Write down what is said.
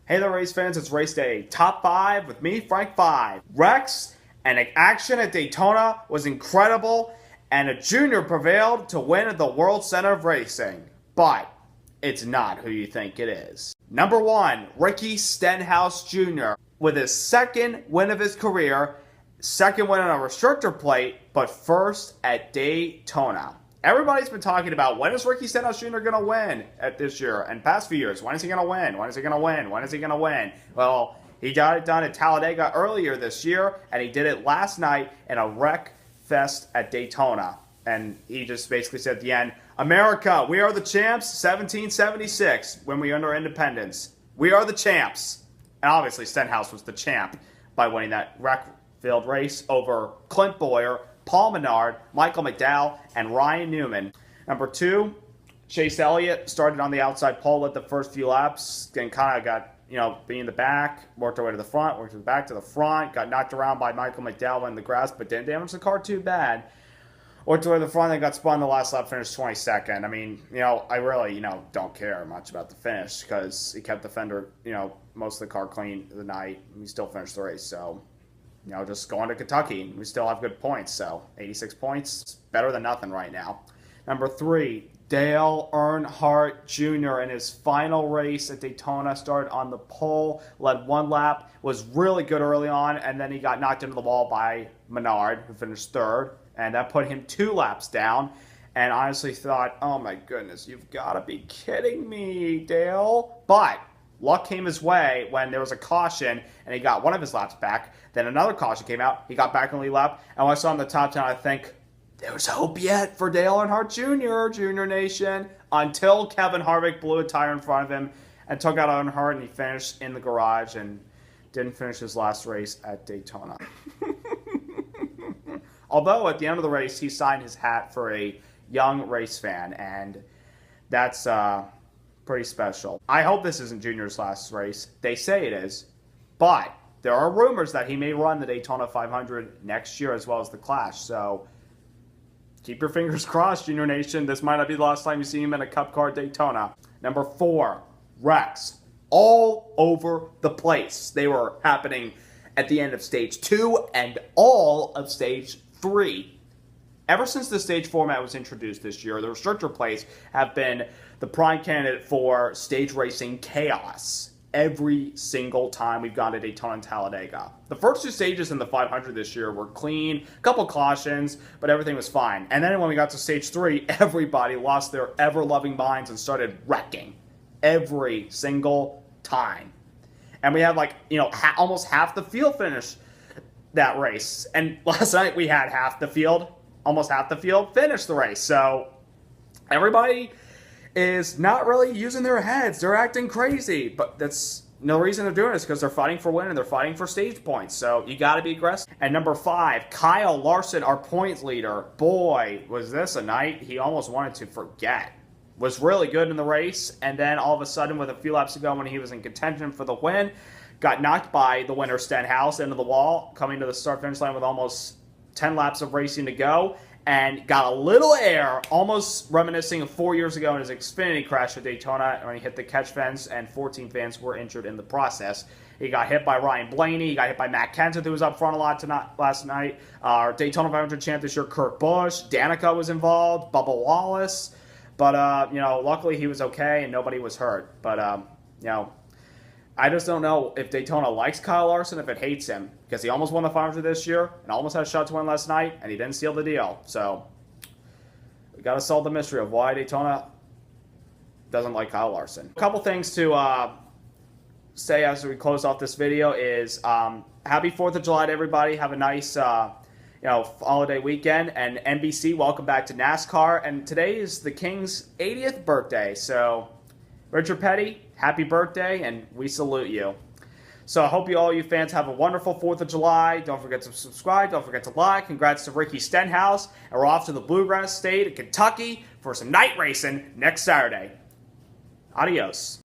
Hey there, race fans. It's race day. Top 5 with me, Frank 5. Rex and action at Daytona was incredible, and a junior prevailed to win at the World Center of Racing. But it's not who you think it is. Number 1, Ricky Stenhouse Jr. with his second win of his career, second win on a restrictor plate, but first at Daytona. Everybody's been talking about when is Ricky Stenhouse Jr. going to win at this year and past few years. When is he going to win? When is he going to win? When is he going to win? Well, he got it done at Talladega earlier this year, and he did it last night in a wreck fest at Daytona. And he just basically said at the end, America, we are the champs, 1776, when we earned our independence. We are the champs. And obviously Stenhouse was the champ by winning that wreck-filled race over Clint Bowyer, Paul Menard, Michael McDowell, and Ryan Newman. Number 2, Chase Elliott started on the outside pole, led the first few laps, and kind of got, being in the back, worked our way to the front, worked to the back to the front, got knocked around by Michael McDowell in the grass, but didn't damage the car too bad. Worked away to the front, then got spun the last lap, finished 22nd. I mean, I really, don't care much about the finish because he kept the fender, most of the car clean the night. And he still finished the race, so, just going to Kentucky. We still have good points, so 86 points, it's better than nothing right now. Number 3, Dale Earnhardt Jr. in his final race at Daytona started on the pole, led one lap, was really good early on, and then he got knocked into the wall by Menard, who finished third. And that put him 2 laps down. And I honestly thought, oh my goodness, you've got to be kidding me, Dale. But luck came his way when there was a caution and he got one of his laps back. Then another caution came out. He got back in the lead lap. And when I saw him in the top 10, I think, there's hope yet for Dale Earnhardt Jr., Junior Nation, until Kevin Harvick blew a tire in front of him and took out Earnhardt, and he finished in the garage and didn't finish his last race at Daytona. Although, at the end of the race, he signed his hat for a young race fan, and that's pretty special. I hope this isn't Junior's last race. They say it is, but there are rumors that he may run the Daytona 500 next year as well as the Clash, so keep your fingers crossed, Junior Nation. This might not be the last time you see him in a Cup car at Daytona. Number 4, Rex. All over the place. They were happening at the end of Stage 2 and all of Stage 3. Ever since the stage format was introduced this year, the restrictor plates have been the prime candidate for stage racing chaos every single time we've gone to Daytona and Talladega. The first 2 stages in the 500 this year were clean, a couple cautions, but everything was fine. And then when we got to Stage 3, everybody lost their ever-loving minds and started wrecking every single time. And we had almost half the field finish that race. And last night we had almost half the field finish the race. So everybody is not really using their heads. They're acting crazy. But that's no reason they're doing this because they're fighting for win and they're fighting for stage points. So you got to be aggressive. And number 5, Kyle Larson, our points leader. Boy, was this a night he almost wanted to forget. Was really good in the race. And then all of a sudden, with a few laps to go when he was in contention for the win, got knocked by the winner Stenhouse into the wall, coming to the start-finish line with almost 10 laps of racing to go, and got a little air, almost reminiscing of 4 years ago in his Xfinity crash at Daytona when he hit the catch fence, and 14 fans were injured in the process. He got hit by Ryan Blaney. He got hit by Matt Kenseth, who was up front a lot last night. Our Daytona 500 champ this year, Kurt Busch. Danica was involved. Bubba Wallace. But, luckily he was okay and nobody was hurt. But, I just don't know if Daytona likes Kyle Larson, if it hates him, because he almost won the 500 this year and almost had a shot to win last night, and he didn't seal the deal. So we got to solve the mystery of why Daytona doesn't like Kyle Larson. A couple things to say as we close off this video is happy 4th of July to everybody. Have a nice holiday weekend. And NBC, welcome back to NASCAR. And today is the King's 80th birthday. So Richard Petty, happy birthday, and we salute you. So I hope all you fans have a wonderful 4th of July. Don't forget to subscribe. Don't forget to like. Congrats to Ricky Stenhouse. And we're off to the Bluegrass State of Kentucky for some night racing next Saturday. Adios.